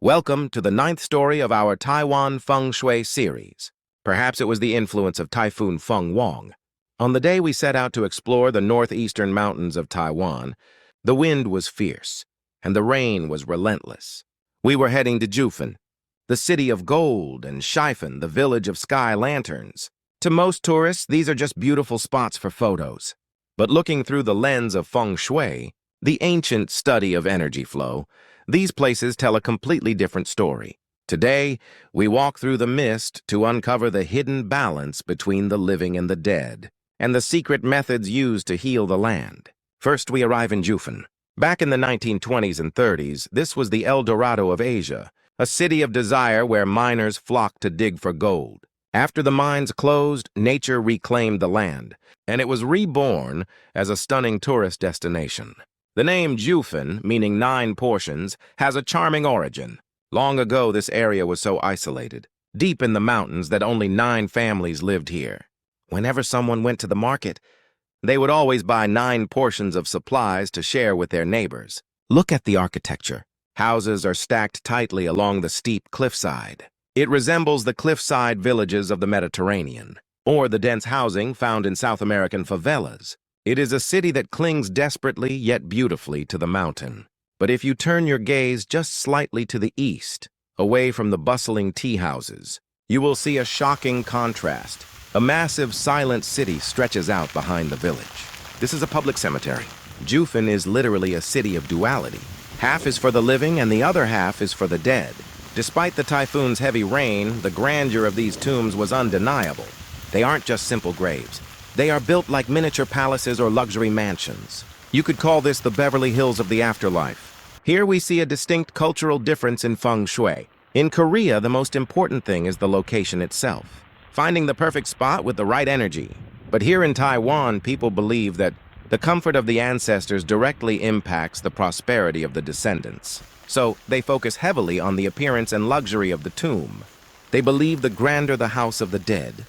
Welcome to the ninth story of our Taiwan Feng Shui series. Perhaps it was the influence of Typhoon Feng Wong. On the day we set out to explore the northeastern mountains of Taiwan, the wind was fierce, and the rain was relentless. We were heading to Jiufen, the city of gold, and Shifen, the village of sky lanterns. To most tourists, these are just beautiful spots for photos. But looking through the lens of Feng Shui, the ancient study of energy flow, these places tell a completely different story. Today, we walk through the mist to uncover the hidden balance between the living and the dead, and the secret methods used to heal the land. First, we arrive in Jiufen. Back in the 1920s and 30s, this was the El Dorado of Asia, a city of desire where miners flocked to dig for gold. After the mines closed, nature reclaimed the land, and it was reborn as a stunning tourist destination. The name Jiufen, meaning 9 portions, has a charming origin. Long ago, this area was so isolated, deep in the mountains, that only 9 families lived here. Whenever someone went to the market, they would always buy 9 portions of supplies to share with their neighbors. Look at the architecture. Houses are stacked tightly along the steep cliffside. It resembles the cliffside villages of the Mediterranean, or the dense housing found in South American favelas. It is a city that clings desperately yet beautifully to the mountain. But if you turn your gaze just slightly to the east, away from the bustling tea houses, you will see a shocking contrast. A massive, silent city stretches out behind the village. This is a public cemetery. Jiufen is literally a city of duality. Half is for the living and the other half is for the dead. Despite the typhoon's heavy rain, the grandeur of these tombs was undeniable. They aren't just simple graves. They are built like miniature palaces or luxury mansions. You could call this the Beverly Hills of the afterlife. Here we see a distinct cultural difference in Feng Shui. In Korea, the most important thing is the location itself, finding the perfect spot with the right energy. But here in Taiwan, people believe that the comfort of the ancestors directly impacts the prosperity of the descendants. So they focus heavily on the appearance and luxury of the tomb. They believe the grander the house of the dead,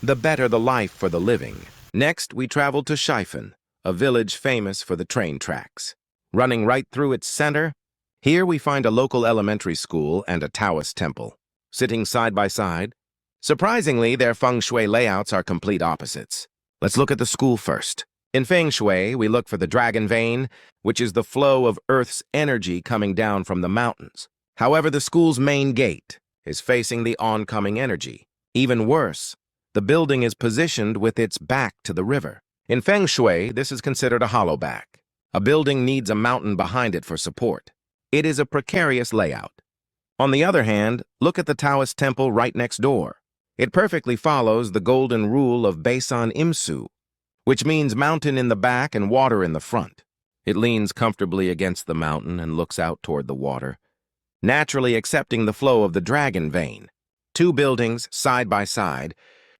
the better the life for the living. Next, we travel to Shifen, a village famous for the train tracks. Running right through its center, here we find a local elementary school and a Taoist temple, sitting side by side. Surprisingly, their feng shui layouts are complete opposites. Let's look at the school first. In feng shui, we look for the dragon vein, which is the flow of Earth's energy coming down from the mountains. However, the school's main gate is facing the oncoming energy. Even worse, the building is positioned with its back to the river. In Feng Shui, this is considered a hollow back. A building needs a mountain behind it for support. It is a precarious layout. On the other hand, look at the Taoist temple right next door. It perfectly follows the golden rule of Beisan Imsu, which means mountain in the back and water in the front. It leans comfortably against the mountain and looks out toward the water, naturally accepting the flow of the dragon vein. 2 buildings side by side,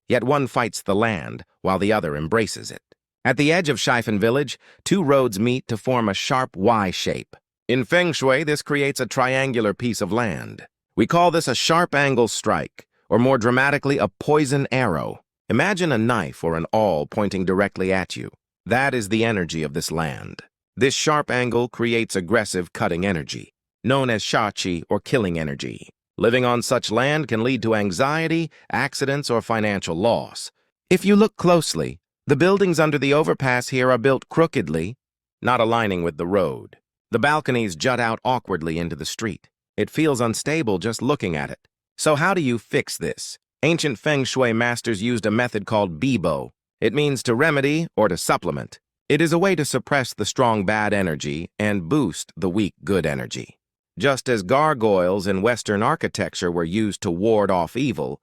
yet one fights the land while the other embraces it. At the edge of Shifen village, 2 roads meet to form a sharp Y shape. In Feng Shui, this creates a triangular piece of land. We call this a sharp angle strike, or more dramatically, a poison arrow. Imagine a knife or an awl pointing directly at you. That is the energy of this land. This sharp angle creates aggressive cutting energy, known as shachi or killing energy. Living on such land can lead to anxiety, accidents, or financial loss. If you look closely, the buildings under the overpass here are built crookedly, not aligning with the road. The balconies jut out awkwardly into the street. It feels unstable just looking at it. So how do you fix this? Ancient Feng Shui masters used a method called Bibo. It means to remedy or to supplement. It is a way to suppress the strong bad energy and boost the weak good energy. Just as gargoyles in Western architecture were used to ward off evil,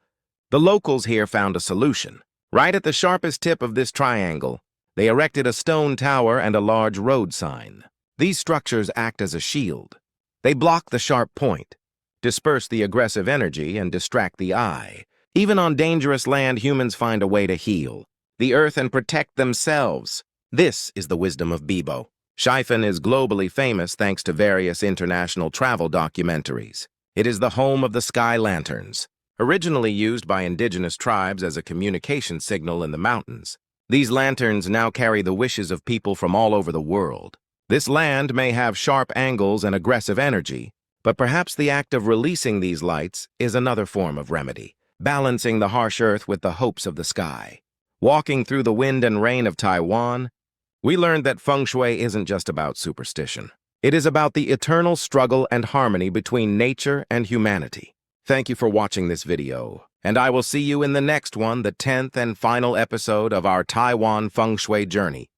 the locals here found a solution. Right at the sharpest tip of this triangle, they erected a stone tower and a large road sign. These structures act as a shield. They block the sharp point, disperse the aggressive energy, and distract the eye. Even on dangerous land, humans find a way to heal the earth and protect themselves. This is the wisdom of Bibo. Shifen is globally famous thanks to various international travel documentaries. It is the home of the sky lanterns, originally used by indigenous tribes as a communication signal in the mountains. These lanterns now carry the wishes of people from all over the world. This land may have sharp angles and aggressive energy, But perhaps the act of releasing these lights is another form of remedy, balancing the harsh earth with the hopes of the sky. Walking through the wind and rain of Taiwan, we learned that feng shui isn't just about superstition. It is about the eternal struggle and harmony between nature and humanity. Thank you for watching this video, and I will see you in the next one, the 10th and final episode of our Taiwan Feng Shui journey.